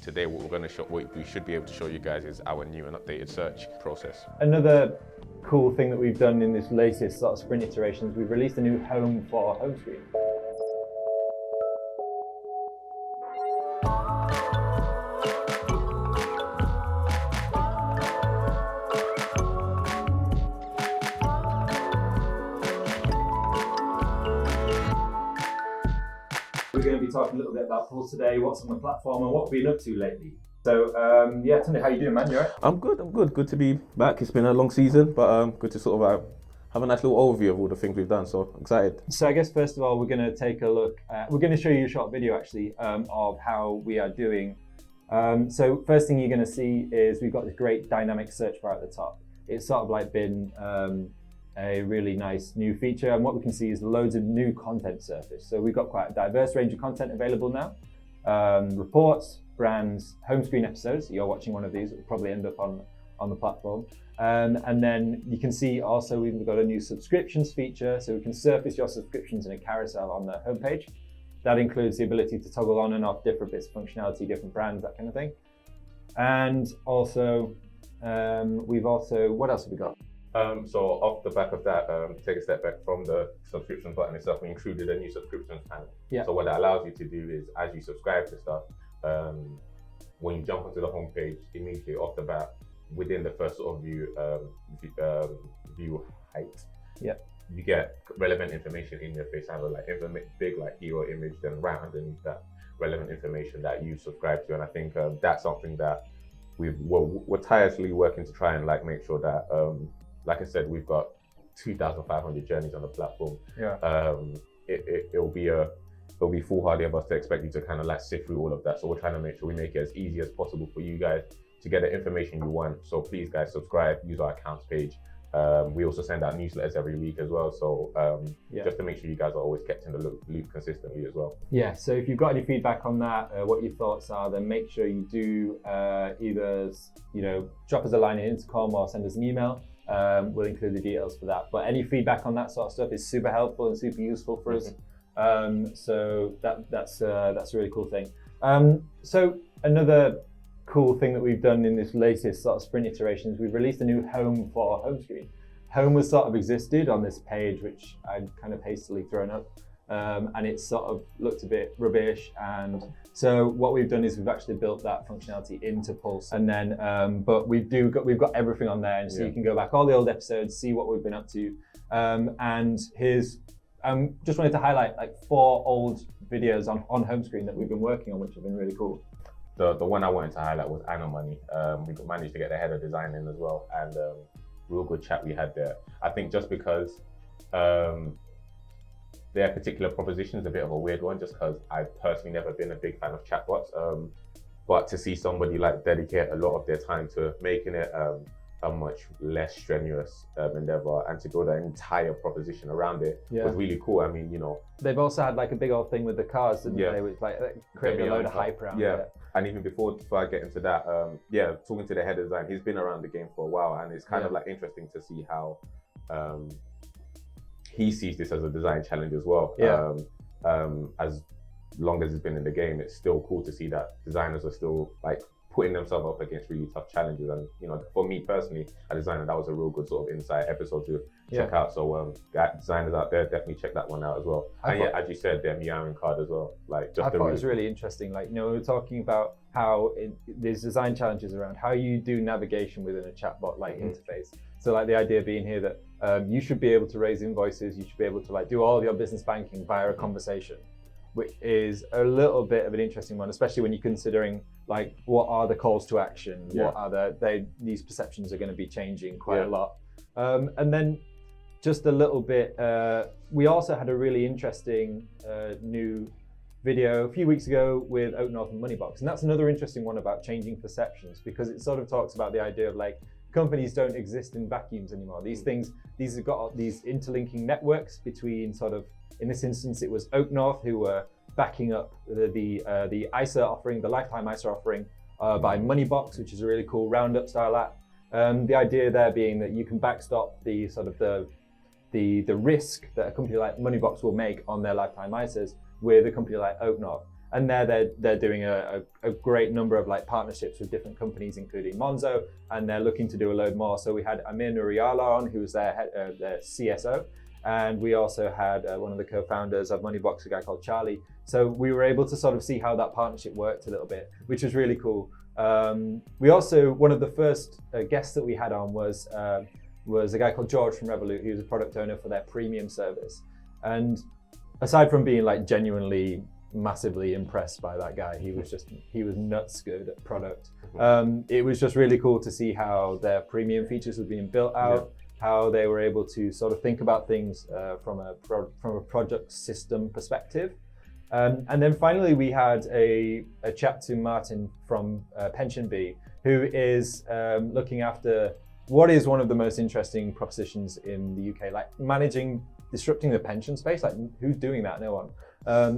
Today, what we should be able to show you guys is our new and updated search process. Another cool thing that we've done in this latest sort of sprint iteration is we've released a new home for Homescreen. We're going to be talking a little bit about Pulse today, what's on the platform and what we've been up to lately. So, yeah, Tunde, how you doing, man? You alright? I'm good. Good to be back. It's been a long season, but good to sort of have a nice little overview of all the things we've done. So excited. So I guess first of all, we're going to take a look. We're going to show you a short video actually of how we are doing. So first thing you're going to see is we've got this great dynamic search bar at the top. It's sort of like been a really nice new feature, and what we can see is loads of new content surfaced. So we've got quite a diverse range of content available now. Reports, brands, home screen episodes. You're watching one of these, it will probably end up on the platform. And then you can see also we've got a new subscriptions feature, so we can surface your subscriptions in a carousel on the homepage. That includes the ability to toggle on and off different bits of functionality, different brands, that kind of thing. And also, what else have we got? So off the back of that, take a step back from the subscription button itself, we included a new subscriptions panel. Yeah. So what that allows you to do is, as you subscribe to stuff, when you jump onto the homepage, immediately off the bat, within the first sort of view height, yeah, you get relevant information in your face, either like big like hero image, then right underneath that, relevant information that you subscribe to. And I think that's something that we're tirelessly working to try and like make sure that, like I said, we've got 2,500 journeys on the platform. Yeah. It'll be foolhardy of us to expect you to kind of like sift through all of that. So we're trying to make sure we make it as easy as possible for you guys to get the information you want. So please guys, subscribe, use our accounts page. We also send out newsletters every week as well. So just to make sure you guys are always kept in the loop consistently as well. Yeah, so if you've got any feedback on that, what your thoughts are, then make sure you do either, drop us a line in intercom or send us an email. We'll include the details for that. But any feedback on that sort of stuff is super helpful and super useful for us. So that's a really cool thing. So another cool thing that we've done in this latest sort of sprint iteration is we've released a new home for Homescreen. Home was sort of existed on this page, which I'd kind of hastily thrown up, and it sort of looked a bit rubbish. And so what we've done is we've actually built that functionality into Pulse, and then but we've got everything on there, and so you can go back all the old episodes, see what we've been up to, and here's. Just wanted to highlight like 4 old videos on Homescreen that we've been working on, which have been really cool. The one I wanted to highlight was Anna Money. We managed to get the head of design in as well, and real good chat we had there. I think just because their particular proposition is a bit of a weird one, just because I've personally never been a big fan of chatbots, but to see somebody like dedicate a lot of their time to making it a much less strenuous endeavor, and to build an entire proposition around it was really cool. I mean, they've also had like a big old thing with the cars, didn't they? Which like created a load of hype around it. And even before I get into that, talking to the head of design, he's been around the game for a while, and it's kind of like interesting to see how he sees this as a design challenge as well. As long as he's been in the game, it's still cool to see that designers are still like putting themselves up against really tough challenges. And for me personally, a designer, that was a real good sort of insight episode to check out. So designers out there, definitely check that one out as well. As you said, their meowing card as well. I thought it was really interesting. Like, we were talking about how there's design challenges around how you do navigation within a chatbot like interface. So like the idea being here that you should be able to raise invoices, you should be able to like do all of your business banking via a conversation, which is a little bit of an interesting one, especially when you're considering like what are the calls to action, what are these perceptions are going to be changing quite a lot. And then just a little bit, we also had a really interesting new video a few weeks ago with Oak North and Moneybox, and that's another interesting one about changing perceptions, because it sort of talks about the idea of like companies don't exist in vacuums anymore. These have got these interlinking networks between sort of, in this instance, it was Oak North who were backing up the ISA offering, the lifetime ISA offering by Moneybox, which is a really cool roundup style app. The idea there being that you can backstop the sort of the risk that a company like Moneybox will make on their lifetime ISAs with a company like Oak North. And they're doing a great number of like partnerships with different companies, including Monzo, and they're looking to do a load more. So we had Amir Nuriala on, who was their CSO, and we also had one of the co-founders of Moneybox, a guy called Charlie. So we were able to sort of see how that partnership worked a little bit, which was really cool. We also, one of the first guests that we had on was a guy called George from Revolut, who was a product owner for their premium service. And aside from being like genuinely massively impressed by that guy, he was nuts good at product. It was just really cool to see how their premium features were being built out, how they were able to sort of think about things from a project system perspective. And then finally, we had a chat to Martin from PensionBee, who is looking after what is one of the most interesting propositions in the UK, like disrupting the pension space. Like, who's doing that? No one.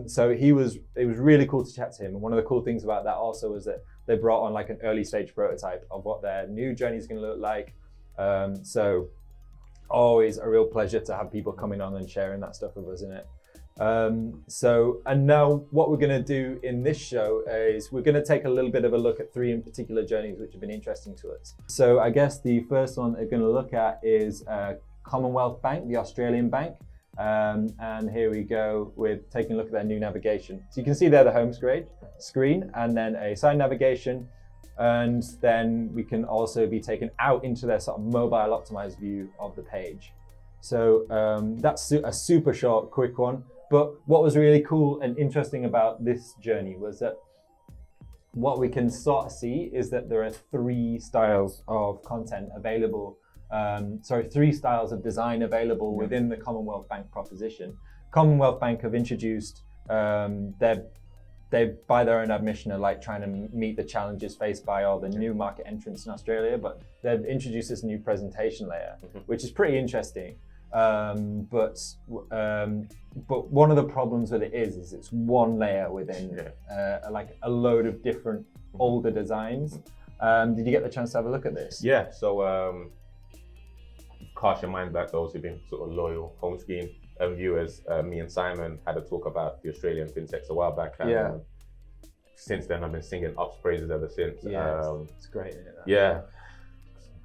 So it was really cool to chat to him. And one of the cool things about that also was that they brought on like an early stage prototype of what their new journey is going to look like. So always a real pleasure to have people coming on and sharing that stuff with us in it. And now what we're going to do in this show is we're going to take a little bit of a look at 3 in particular journeys which have been interesting to us. So I guess the first one we're going to look at is Commonwealth Bank, the Australian bank. And here we go with taking a look at their new navigation. So you can see there the home screen and then a side navigation. And then we can also be taken out into their sort of mobile optimized view of the page. So that's a super short, quick one. But what was really cool and interesting about this journey was that what we can sort of see is that there are 3 styles of content available. 3 styles of design available within the Commonwealth Bank proposition. Commonwealth Bank have introduced, they by their own admission are like trying to meet the challenges faced by all the new market entrants in Australia, but they've introduced this new presentation layer, which is pretty interesting. But one of the problems with it is it's one layer within like a load of different older designs. Did you get the chance to have a look at this? Yeah, so cast your mind back, those who've been sort of loyal Homescreen viewers. Me and Simon had a talk about the Australian fintechs a while back. And since then, I've been singing Up's praises ever since. It's great.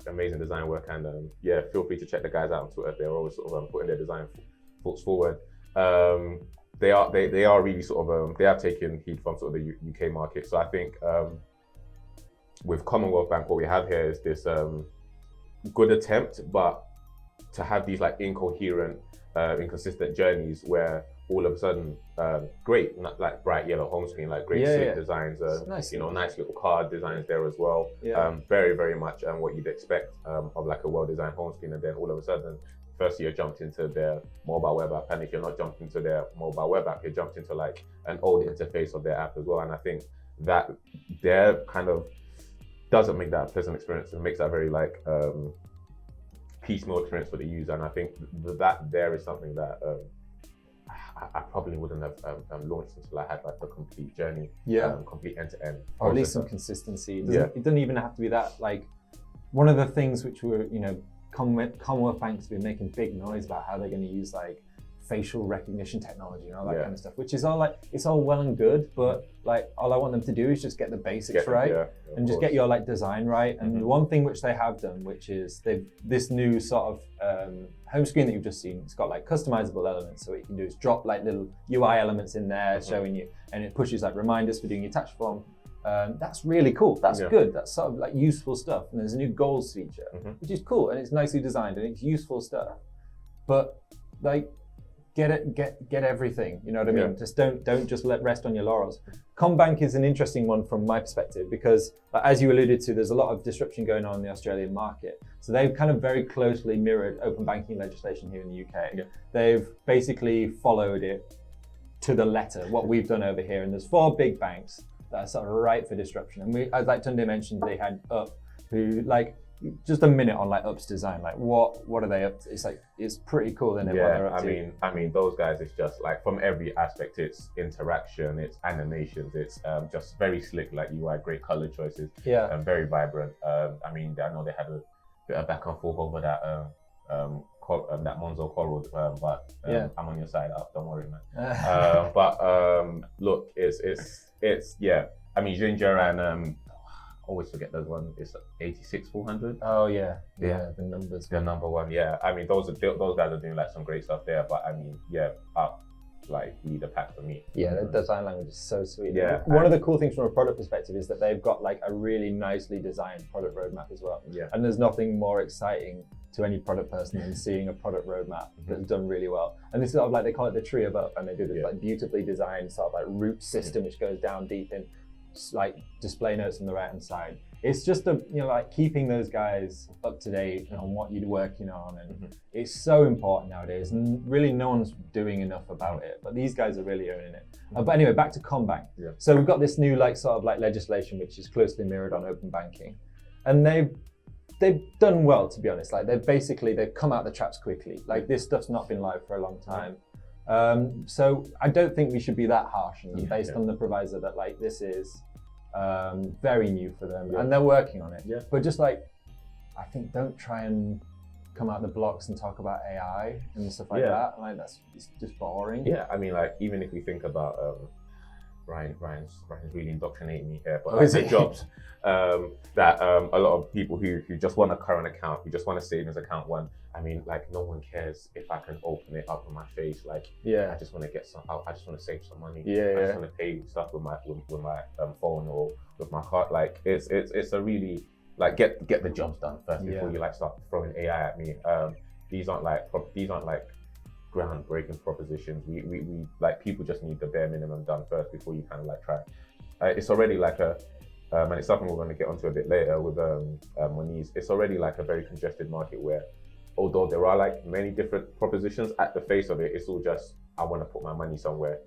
Amazing design work, and feel free to check the guys out on Twitter. They're always sort of putting their design thoughts forward. They are really sort of they have taken heed from sort of the UK market. So I think with Commonwealth Bank, what we have here is this good attempt, but to have these like incoherent, inconsistent journeys where all of a sudden, great, like bright yellow home screen, like great sleek designs, nice little card designs there as well. Very, very much what you'd expect of like a well-designed home screen, and then all of a sudden, first you're jumped into their mobile web app, and if you're not jumped into their mobile web app, you're jumped into like an old interface of their app as well. And I think that their kind of doesn't make that a pleasant experience, and makes that very like piecemeal experience for the user. And I think that there is something that I probably wouldn't have launched until I had like a complete journey, complete end-to-end. Or at least some consistency. It doesn't even have to be that. Like, one of the things which were, Commonwealth Bank's been making big noise about how they're going to use like facial recognition technology and all that kind of stuff, which is all like, it's all well and good, but like all I want them to do is just get the basics right, and just get your like design right. And the one thing which they have done, which is this new sort of home screen that you've just seen, it's got like customizable elements. So what you can do is drop like little UI elements in there showing you, and it pushes like reminders for doing your tax form. That's really cool. That's good. That's sort of like useful stuff. And there's a new goals feature, which is cool, and it's nicely designed and it's useful stuff. But like, get everything. You know what I mean? Just don't just rest on your laurels. CommBank is an interesting one from my perspective because, as you alluded to, there's a lot of disruption going on in the Australian market. So they've kind of very closely mirrored open banking legislation here in the UK. They've basically followed it to the letter, what we've done over here. And there's 4 big banks that are sort of ripe for disruption. And as like Tunde mentioned, they had Up, who like, just a minute on like Up's design, like what are they up to? It's like, it's pretty cool, isn't it? What they're up to. I mean, those guys, it's just like from every aspect, it's interaction, it's animations, it's just very slick, like UI, great color choices, very vibrant. I mean, I know they had a bit of back and forth over that that Monzo Coral, but I'm on your side. Don't worry, man. Look, it's yeah. I mean, ginger and always forget those one. It's 86 400. Oh yeah, the numbers. The number one, yeah. I mean, those guys are doing like some great stuff there. But I mean, yeah, like lead a pack for me. Yeah, the design language is so sweet. Yeah. One of the cool things from a product perspective is that they've got like a really nicely designed product roadmap as well. Yeah. And there's nothing more exciting to any product person than seeing a product roadmap that's done really well. And this is sort of like, they call it the tree of up, and they do this like beautifully designed sort of like root system which goes down deep in like display notes on the right hand side. It's just like keeping those guys up to date on what you're working on, and it's so important nowadays, and really no one's doing enough about it, but these guys are really owning it. But anyway, back to CommBank. So we've got this new like sort of like legislation which is closely mirrored on open banking, and they've done well, to be honest. Like they've come out the traps quickly. Like this stuff's not been live for a long time. So I don't think we should be that harsh on them based on the proviso that like this is very new for them and they're working on it. But just like, I think don't try and come out the blocks and talk about AI and stuff like that. Like it's just boring. Yeah, I mean, like even if we think about Ryan's really indoctrinating me here, but the jobs that a lot of people who just want a current account, who just want a savings account I mean, like no one cares if I can open it up on my face. Like, I just want to get some. I just want to save some money. I just want to pay stuff with my phone or with my card. Like, it's a really like get the jobs done first before you like start throwing AI at me. These aren't like groundbreaking propositions. We like people just need the bare minimum done first before you kind of like try. It's already like and it's something we're going to get onto a bit later with Moniz. It's already like a very congested market where, although there are like many different propositions, at the face of it, it's all just, I want to put my money somewhere.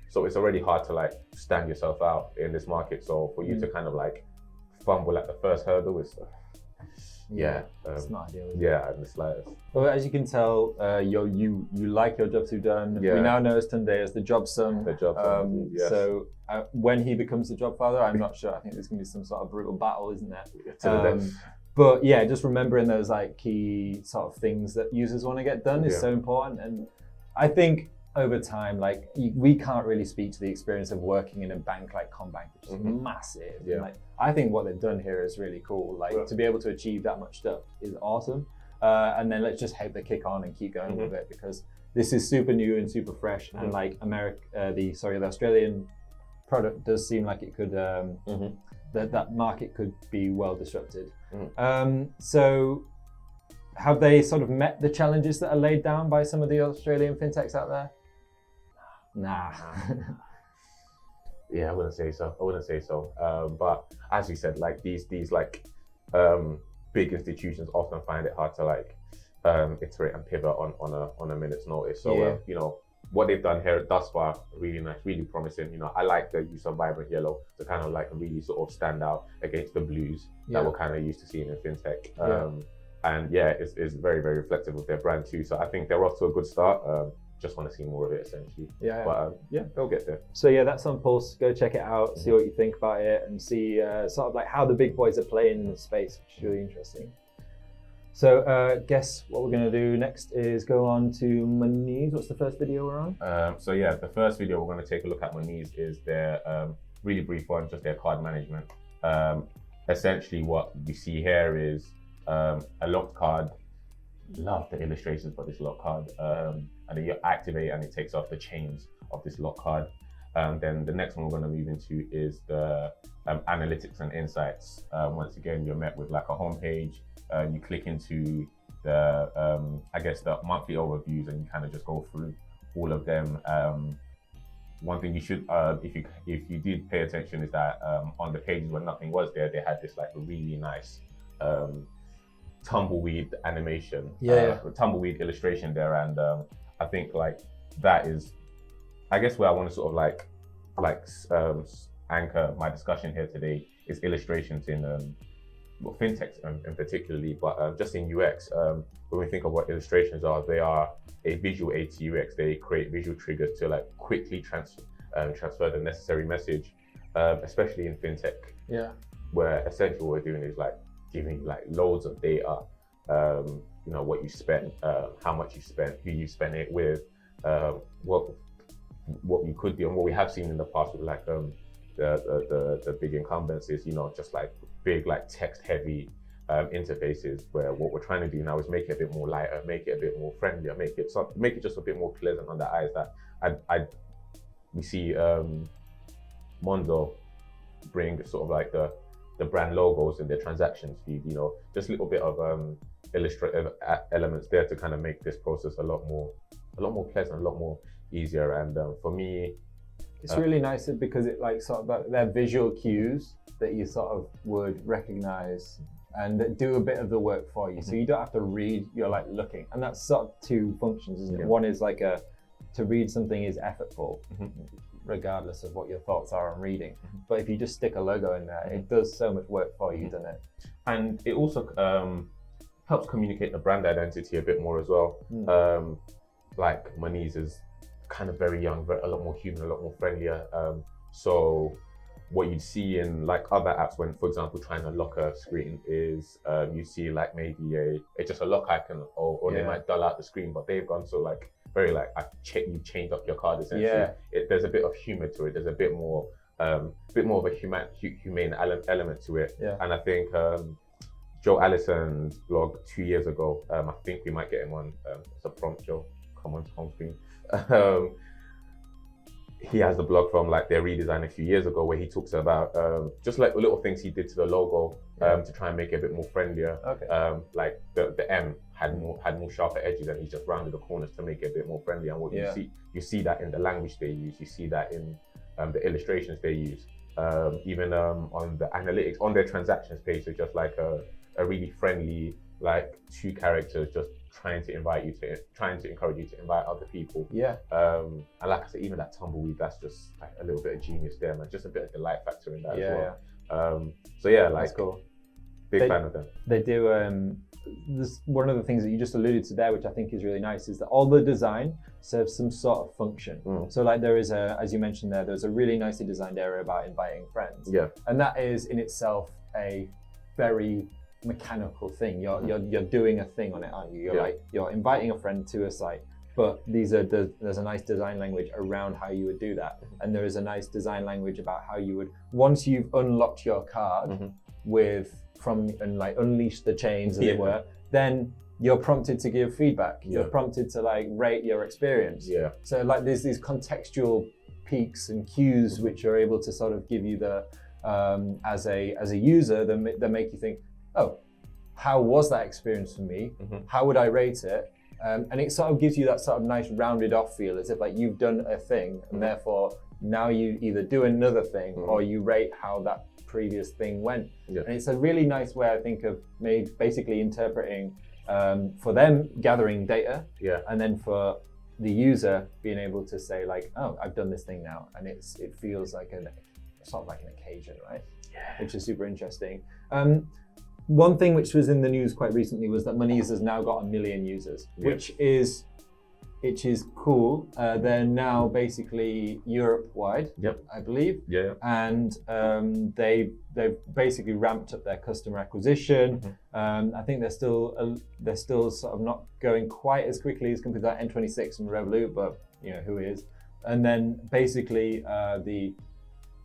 So it's already hard to like stand yourself out in this market. So for you to kind of like fumble at the first hurdle is, it's not ideal. In the slightest. Well, as you can tell, you like your jobs you've done. We now know as Tunde as the job son. The job son. So when he becomes the job father, I'm not sure. I think there's going to be some sort of brutal battle, isn't there? But yeah, just remembering those like key sort of things that users want to get done is so important. And I think over time, like we can't really speak to the experience of working in a bank like CommBank, which is massive. And, like, I think what they've done here is really cool. Like to be able to achieve that much stuff is awesome. And then let's just hope they kick on and keep going with it, because this is super new and super fresh. And like the Australian product does seem like it could that market could be well disrupted. So have they sort of met the challenges that are laid down by some of the Australian fintechs out there? Nah. I wouldn't say so. But as you said, like these like big institutions often find it hard to like iterate and pivot on a minute's notice. So you know, what they've done here thus far, really nice, really promising. You know, I like the use of vibrant yellow to kind of like really sort of stand out against the blues that we're kind of used to seeing in fintech. And it's very, very reflective of their brand too. So I think they're off to a good start. Just want to see more of it essentially. But they'll get there. So that's on Pulse. Go check it out, see what you think about it, and see sort of like how the big boys are playing in the space, which is really interesting. So guess what we're going to do next is go on to Moniz. What's the first video we're on? The first video we're going to take a look at Moniz is their really brief one, just their card management. Essentially what we see here is a locked card. Love the illustrations for this lock card. And then you activate and it takes off the chains of this lock card. Then the next one we're going to move into is the analytics and insights. Once again, you're met with like a homepage. You click into the the monthly overviews, and you kind of just go through all of them. One thing you should, if you did pay attention, is that on the pages where nothing was there, they had this like really nice tumbleweed animation, tumbleweed illustration there, and I think like that is, I guess, where I want to sort of anchor my discussion here today is illustrations in fintechs in particularly, but just in UX. When we think of what illustrations are, they are a visual aid to UX. They create visual triggers to like quickly transfer the necessary message, especially in fintech, where essentially what we're doing is like giving like loads of data, you know, what you spent, how much you spent, who you spent it with, what you could do, and what we have seen in the past with like the big incumbents is, you know, just like big like text heavy interfaces, where what we're trying to do now is make it a bit more lighter, make it a bit more friendlier, make it just a bit more pleasant on the eyes. That we see Monzo bring sort of like the brand logos in their transactions feed, you know, just a little bit of illustrative elements there to kind of make this process a lot more pleasant, a lot more easier. And for me, it's really nice because it like sort of like they're visual cues that you sort of would recognize and that do a bit of the work for you. So you don't have to read, you're like looking. And that's sort of two functions, isn't it? One is like to read something is effortful, regardless of what your thoughts are on reading. But if you just stick a logo in there, it does so much work for you, doesn't it? And it also helps communicate the brand identity a bit more as well. Like Monese is kind of very young, a lot more human, a lot more friendlier. So what you'd see in like other apps when, for example, trying to lock a screen is you see like maybe it's just a lock icon, or they might dull out the screen, but they've gone so like very like you changed up your card essentially. There's a bit of humor to it. There's a bit more of a humane element to it. And I think Joe Allison's blog 2 years ago, I think we might get him on as a prompt. Joe, come on to Homescreen. He has the blog from like their redesign a few years ago, where he talks about just like the little things he did to the logo to try and make it a bit more friendlier. Like the M had more sharper edges, and he just rounded the corners to make it a bit more friendly. And what you see that in the language they use, you see that in the illustrations they use, even on the analytics on their transactions page. So just like a really friendly, like two characters just trying to encourage you to invite other people. And like I said, even that tumbleweed, that's just like a little bit of genius there, man. Just a bit of delight factor in that as well. So yeah, like, that's cool. Big fan of them. They do this, one of the things that you just alluded to there, which I think is really nice, is that all the design serves some sort of function. So like there is as you mentioned there's a really nicely designed area about inviting friends. And that is in itself a very mechanical thing. You're doing a thing on it, aren't you? You're inviting a friend to a site, but there's a nice design language around how you would do that, and there is a nice design language about how you would, once you've unlocked your card and like unleashed the chains as it were, then you're prompted to give feedback. You're prompted to like rate your experience. So like there's these contextual peaks and cues which are able to sort of give you the as a user that make you think, oh, how was that experience for me? How would I rate it? And it sort of gives you that sort of nice rounded off feel, as if like you've done a thing and therefore now you either do another thing or you rate how that previous thing went. And it's a really nice way, I think, of basically interpreting for them gathering data, and then for the user being able to say like, oh, I've done this thing now, and it feels like sort of like an occasion, right? Which is super interesting. One thing which was in the news quite recently was that Monese has now got 1 million users, which is cool. They're now basically Europe-wide, I believe. And they've basically ramped up their customer acquisition. I think they're still sort of not going quite as quickly as compared to that N26 and Revolut, but you know, who is? And then basically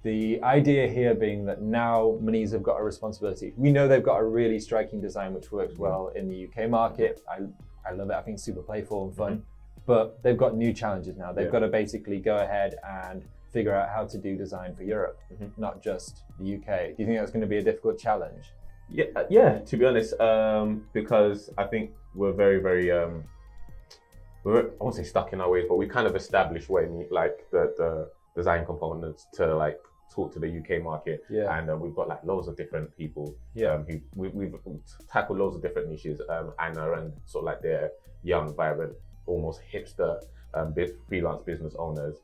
the idea here being that now Monese have got a responsibility. We know they've got a really striking design which works well in the UK market. I love it. I think it's super playful and fun. But they've got new challenges now. They've got to basically go ahead and figure out how to do design for Europe, not just the UK. Do you think that's going to be a difficult challenge? Yeah. To be honest, because I think we're very, very I won't say stuck in our ways, but we kind of established where like the design components to like talk to the UK market, and we've got like loads of different people who we've tackled loads of different niches, Anna and sort of like their young, vibrant, almost hipster freelance business owners.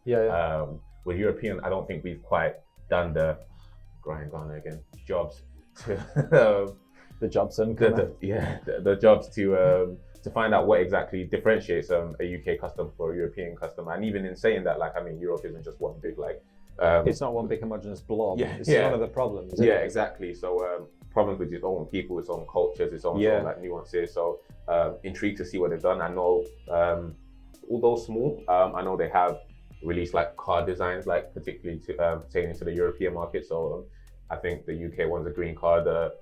With European, I don't think we've quite done the jobs to the jobs and the jobs to find out what exactly differentiates a UK customer for a European customer. And even in saying that, like, I mean, Europe isn't just one big like it's not one big homogenous blob. It's one of the problems. Exactly. So problems with its own people, its own cultures, its own sort of like nuances. So intrigued to see what they've done. I know, although small, I know they have released like card designs, like particularly to pertaining to the European market. So I think the UK one's a green card, the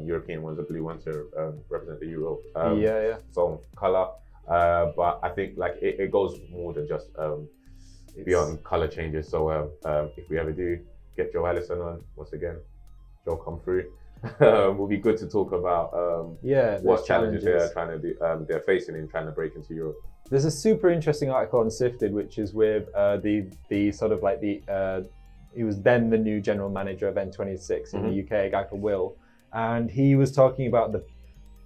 European one's a blue one to represent the euro. Its own color. But I think like it goes more than just beyond color changes. So if we ever do get Joe Allison on, once again, Joe come through. Will be good to talk about what challenges they're trying to do, they're facing in trying to break into Europe. There's a super interesting article on Sifted, which is with the sort of like he was then the new general manager of N26 in the UK, a guy called Will, and he was talking about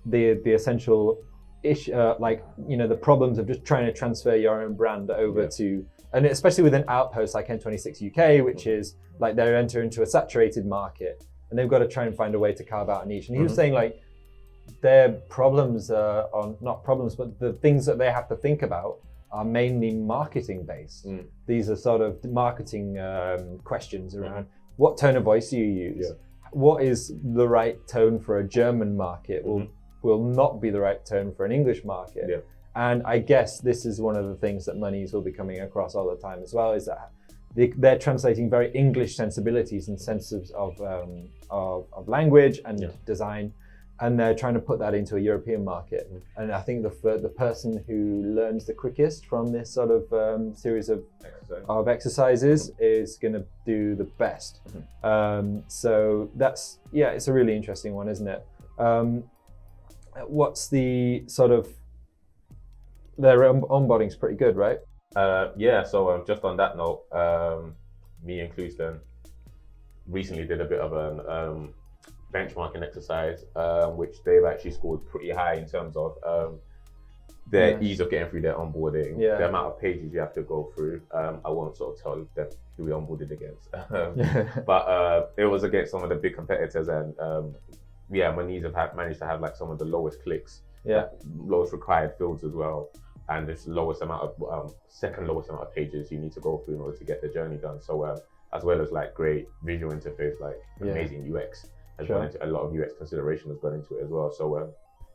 the essential issue, like, you know, the problems of just trying to transfer your own brand over to, and especially with an outpost like N26 UK, which is like they're entering into a saturated market and they've got to try and find a way to carve out a niche. And he was saying like their problems are not problems, but the things that they have to think about are mainly marketing based. These are sort of marketing questions around what tone of voice do you use? What is the right tone for a German market will not be the right tone for an English market. And I guess this is one of the things that Monies will be coming across all the time as well, is that they're translating very English sensibilities and senses of language and design, and they're trying to put that into a European market. And I think the person who learns the quickest from this sort of series of exercises is going to do the best. So that's, it's a really interesting one, isn't it? What's the sort of, their onboarding's pretty good, right? So just on that note, me and Clouston recently did a bit of an benchmarking exercise, which they've actually scored pretty high in terms of their ease of getting through their onboarding, the amount of pages you have to go through. I won't sort of tell them who we onboarded against, but it was against some of the big competitors, and Monies have managed to have like some of the lowest clicks, lowest required fields as well, and this lowest amount of second lowest amount of pages you need to go through in order to get the journey done. So as well as like great visual interface, like amazing UX has gone into, a lot of UX consideration has gone into it as well. So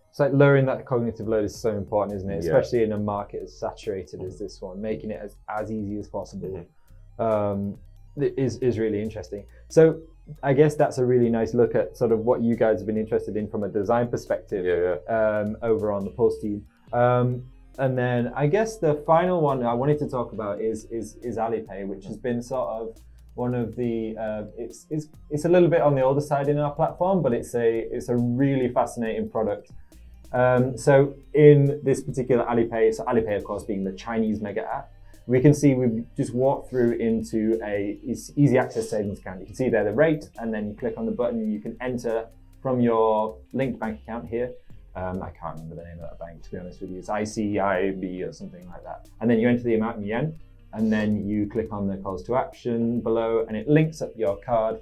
it's like lowering that cognitive load is so important, isn't it? Especially in a market as saturated as this one, making it as easy as possible is really interesting. So I guess that's a really nice look at sort of what you guys have been interested in from a design perspective over on the Pulse team. And then I guess the final one I wanted to talk about is Alipay, which has been sort of one of the it's a little bit on the older side in our platform, but it's a really fascinating product. So in this particular Alipay, so Alipay of course being the Chinese mega app, we can see we've just walked through into a easy access savings account. You can see there the rate, and then you click on the button and you can enter from your linked bank account here. I can't remember the name of that bank, to be honest with you. It's ICIB or something like that. And then you enter the amount in yen, and then you click on the calls to action below, and it links up your card.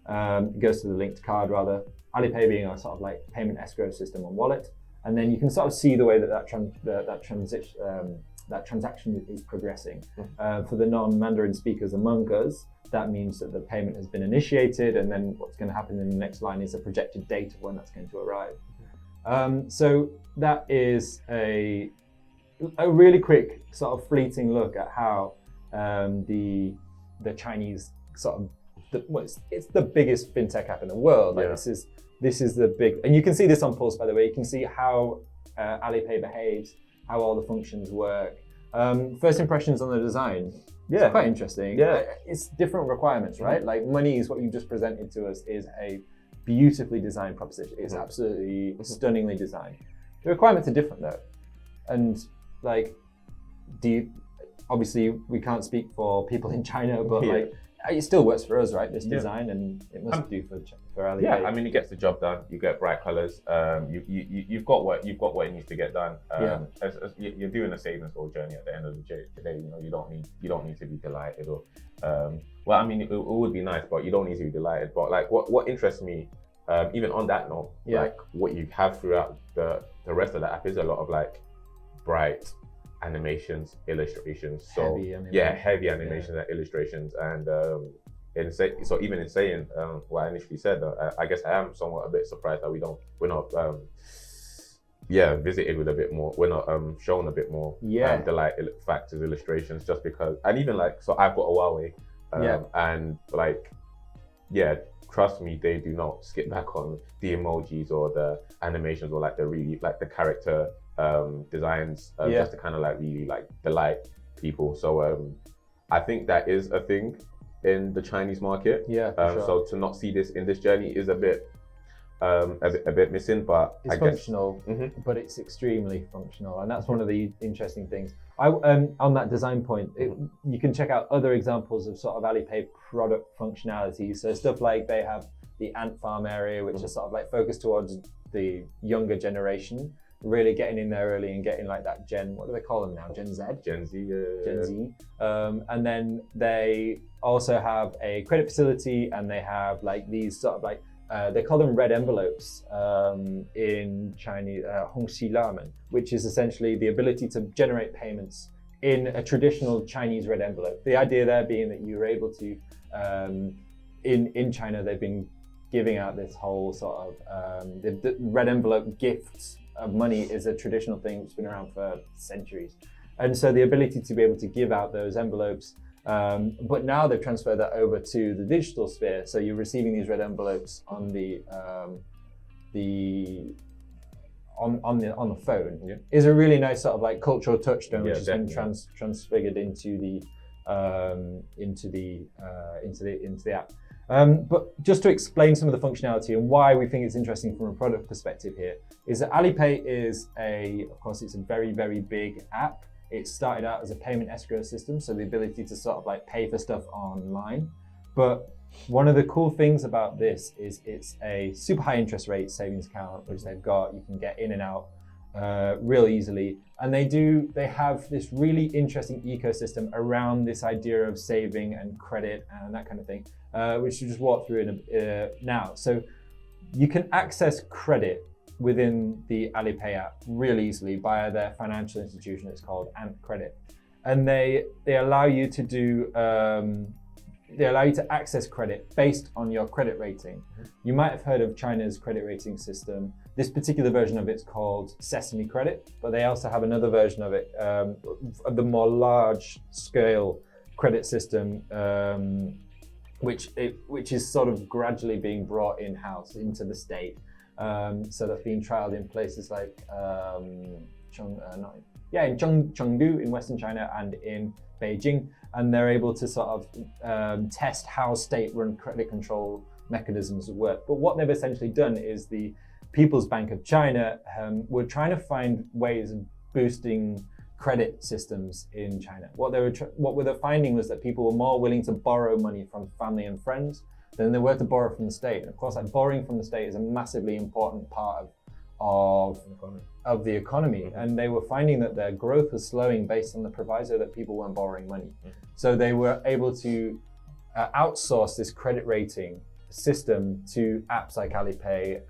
It goes to the linked card rather. Alipay being a sort of like payment escrow system on wallet, and then you can sort of see the way that transaction is progressing. For the non-Mandarin speakers among us, that means that the payment has been initiated, and then what's going to happen in the next line is a projected date of when that's going to arrive. So that is a really quick sort of fleeting look at how the Chinese sort of it's the biggest fintech app in the world. Like this is the big, and you can see this on Pulse, by the way. You can see how Alipay behaves, how all the functions work. First impressions on the design. It's quite interesting. It's different requirements, right? Like Monies, what you just presented to us is a beautifully designed proposition. It's absolutely stunningly designed. The requirements are different though. And like, obviously we can't speak for people in China, but like, it still works for us, right? This design, and it must do for Alipay. Yeah, I mean, it gets the job done. You get bright colors. You've got what it needs to get done. As you're doing a savings goal journey at the end of the day. You know, you don't need to be delighted or. Well, I mean, it would be nice, but you don't need to be delighted. But like, what interests me, even on that note, like what you have throughout the rest of the app is a lot of like bright animations, illustrations. So heavy animations and illustrations, and so even in saying what I initially said, I guess I am somewhat a bit surprised that we're not visited with a bit more. We're not shown a bit more delight factors, illustrations, just because. And even like, so I've got a Huawei, and like, trust me, they do not skip back on the emojis or the animations or like the really like the character designs, just to kind of like really like delight people. So I think that is a thing in the Chinese market. Sure. So to not see this in this journey is a bit missing, but it's functional, but it's extremely functional, and that's one of the interesting things. On that design point, you can check out other examples of sort of Alipay product functionalities. So stuff like they have the ant farm area, which is sort of like focused towards the younger generation, really getting in there early and getting like that what do they call them now? Gen Z? Gen Z. Gen Z. And then they also have a credit facility, and they have like these sort of like, they call them red envelopes in Chinese, Homescreen, which is essentially the ability to generate payments in a traditional Chinese red envelope. The idea there being that you were able to, in China, they've been giving out this whole sort of, the red envelope gifts of money is a traditional thing that's been around for centuries. And so the ability to be able to give out those envelopes, but now they've transferred that over to the digital sphere. So you're receiving these red envelopes on the phone. Is a really nice sort of like cultural touchstone, which has been transfigured into the app. But just to explain some of the functionality and why we think it's interesting from a product perspective here, is that Alipay is of course, it's a very, very big app. It started out as a payment escrow system, so the ability to sort of like pay for stuff online. But one of the cool things about this is it's a super high interest rate savings account, which they've got. You can get in and out real easily. And they have this really interesting ecosystem around this idea of saving and credit and that kind of thing, which we'll just walk through now. So you can access credit within the Alipay app really easily via their financial institution. It's called Ant Credit, and they allow you to do they allow you to access credit based on your credit rating. You might have heard of China's credit rating system. This particular version of it's called Sesame Credit, but they also have another version of it, of the more large scale credit system, which is sort of gradually being brought in-house into the state. So that's being trialed in places like in Chengdu in Western China and in Beijing, and they're able to sort of test how state-run credit control mechanisms work. But what they've essentially done is the People's Bank of China were trying to find ways of boosting credit systems in China. What they're finding was that people were more willing to borrow money from family and friends than they were to borrow from the state. And of course, like borrowing from the state is a massively important part of the economy. And they were finding that their growth was slowing based on the proviso that people weren't borrowing money. So they were able to outsource this credit rating system to apps like Alipay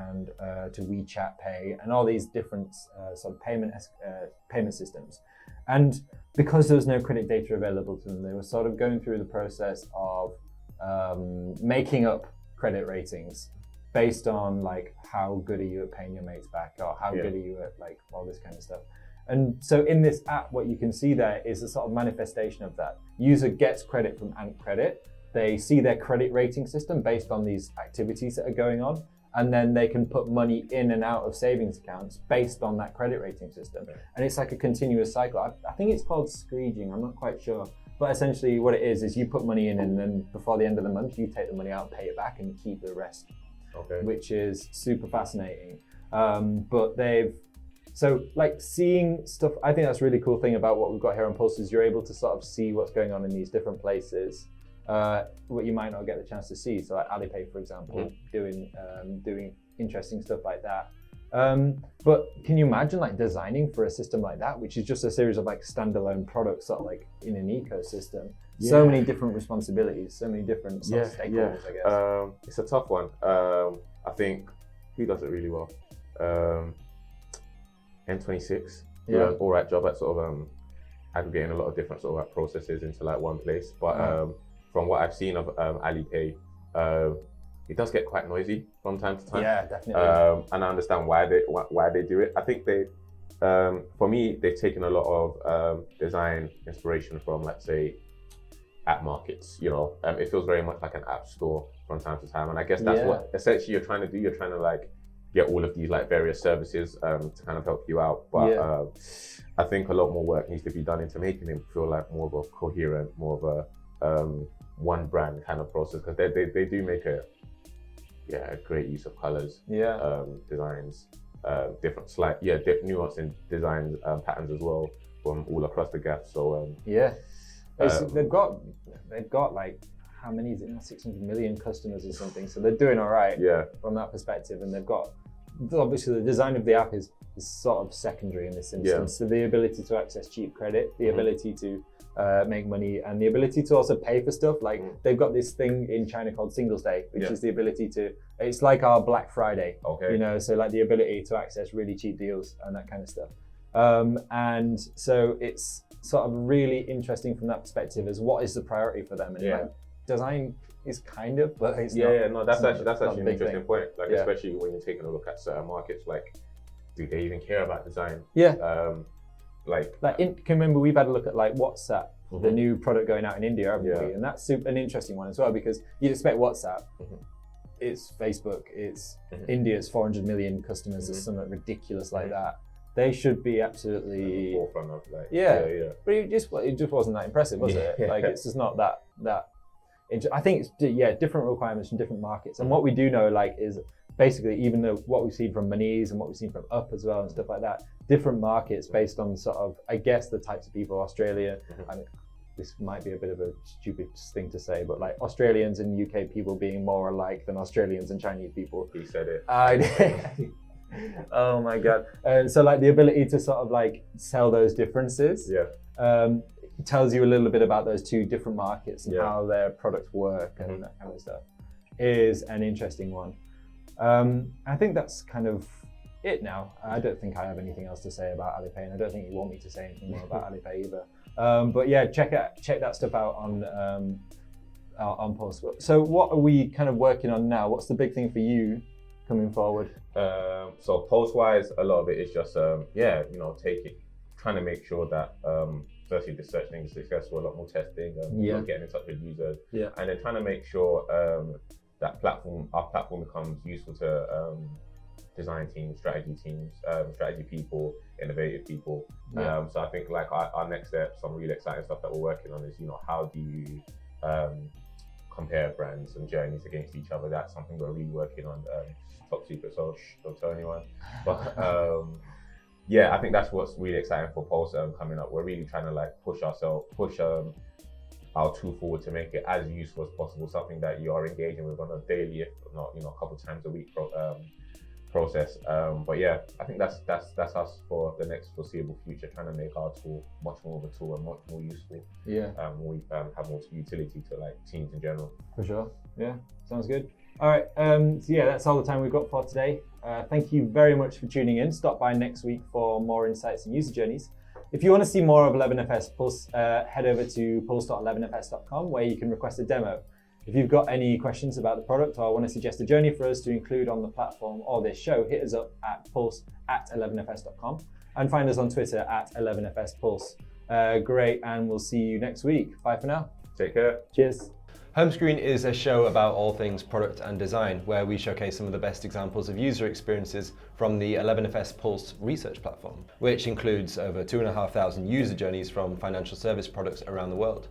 and to WeChat Pay and all these different sort of payment systems. And because there was no credit data available to them, they were sort of going through the process of making up credit ratings based on like how good are you at paying your mates back, or how good are you at like all this kind of stuff. And so in this app, what you can see there is a sort of manifestation of that. User gets credit from Ant Credit. They see their credit rating system based on these activities that are going on, and then they can put money in and out of savings accounts based on that credit rating system. And it's like a continuous cycle. I think it's called screeging, I'm not quite sure. But essentially what it is you put money in, and then before the end of the month, you take the money out, pay it back, and keep the rest, which is super fascinating. So like seeing stuff, I think that's a really cool thing about what we've got here on Pulse is you're able to sort of see what's going on in these different places, what you might not get the chance to see. So like Alipay, for example, doing interesting stuff like that. But can you imagine like designing for a system like that, which is just a series of like standalone products sort of like in an ecosystem? So many different responsibilities, so many different sort of stakeholders, I guess. It's a tough one. I think who does it really well? N26 do an all right job at sort of aggregating a lot of different sort of like processes into like one place. But from what I've seen of Alipay, it does get quite noisy from time to time. Yeah, definitely. And I understand why they do it. I think for me, they've taken a lot of design inspiration from, let's say, app markets. It feels very much like an app store from time to time, and I guess that's what essentially you're trying to do. You're trying to like get all of these like various services to kind of help you out. But I think a lot more work needs to be done into making it feel like more of a coherent, more of a one brand kind of process, because they do make a great use of colors, designs, different nuance in design patterns as well from all across the gap. So they've got like, how many is it now? 600 million customers or something. So they're doing all right from that perspective. And they've got, obviously the design of the app is sort of secondary in this instance. So the ability to access cheap credit, the ability to make money, and the ability to also pay for stuff. Like they've got this thing in China called Singles Day, which is the ability to, it's like our Black Friday, so like the ability to access really cheap deals and that kind of stuff. And so it's sort of really interesting from that perspective as what is the priority for them. And like, design is kind of, but it's not. That's actually an interesting point. Like especially when you're taking a look at certain markets, like do they even care about design? Can remember we've had a look at like WhatsApp, the new product going out in India, haven't we? And that's an interesting one as well, because you'd expect WhatsApp, it's Facebook, it's India's 400 million customers, or something ridiculous like that. They should be absolutely forefront of like, but it just wasn't that impressive, was it? Like it's just not that. I think it's different requirements from different markets, and what we do know like is basically, even though what we've seen from Monese and what we've seen from Up as well and stuff like that, different markets based on sort of, I guess, the types of people. Australia, I mean, this might be a bit of a stupid thing to say, but like Australians and UK people being more alike than Australians and Chinese people. He said it. I did. Oh my God. So like the ability to sort of like sell those differences tells you a little bit about those two different markets and how their products work and that kind of stuff is an interesting one. I think that's kind of it now. I don't think I have anything else to say about Alipay, and I don't think you want me to say anything more about Alipay either. But yeah, check that stuff out on Pulse. So what are we kind of working on now? What's the big thing for you coming forward? So Pulse-wise, a lot of it is just trying to make sure that firstly the search thing is successful, a lot more testing, getting in touch with users, and then trying to make sure that our platform becomes useful to design teams, strategy people, innovative people. So I think like our next step, some really exciting stuff that we're working on is, how do you compare brands and journeys against each other? That's something we're really working on. Top secret, so don't tell anyone. But I think that's what's really exciting for Pulse coming up. We're really trying to like push our tool forward to make it as useful as possible, something that you are engaging with on a daily, if not a couple times a week process. But yeah, I think that's us for the next foreseeable future, trying to make our tool much more of a tool and much more useful. We have more utility to like teams in general. For sure. Yeah, sounds good. All right, so yeah, that's all the time we've got for today. Thank you very much for tuning in. Stop by next week for more insights and user journeys. If you want to see more of 11FS Pulse, head over to pulse.11fs.com where you can request a demo. If you've got any questions about the product or want to suggest a journey for us to include on the platform or this show, hit us up at pulse@11fs.com and find us on Twitter at 11FSPulse. Great, and we'll see you next week. Bye for now. Take care. Cheers. Homescreen is a show about all things product and design, where we showcase some of the best examples of user experiences from the 11FS Pulse research platform, which includes over 2,500 user journeys from financial service products around the world.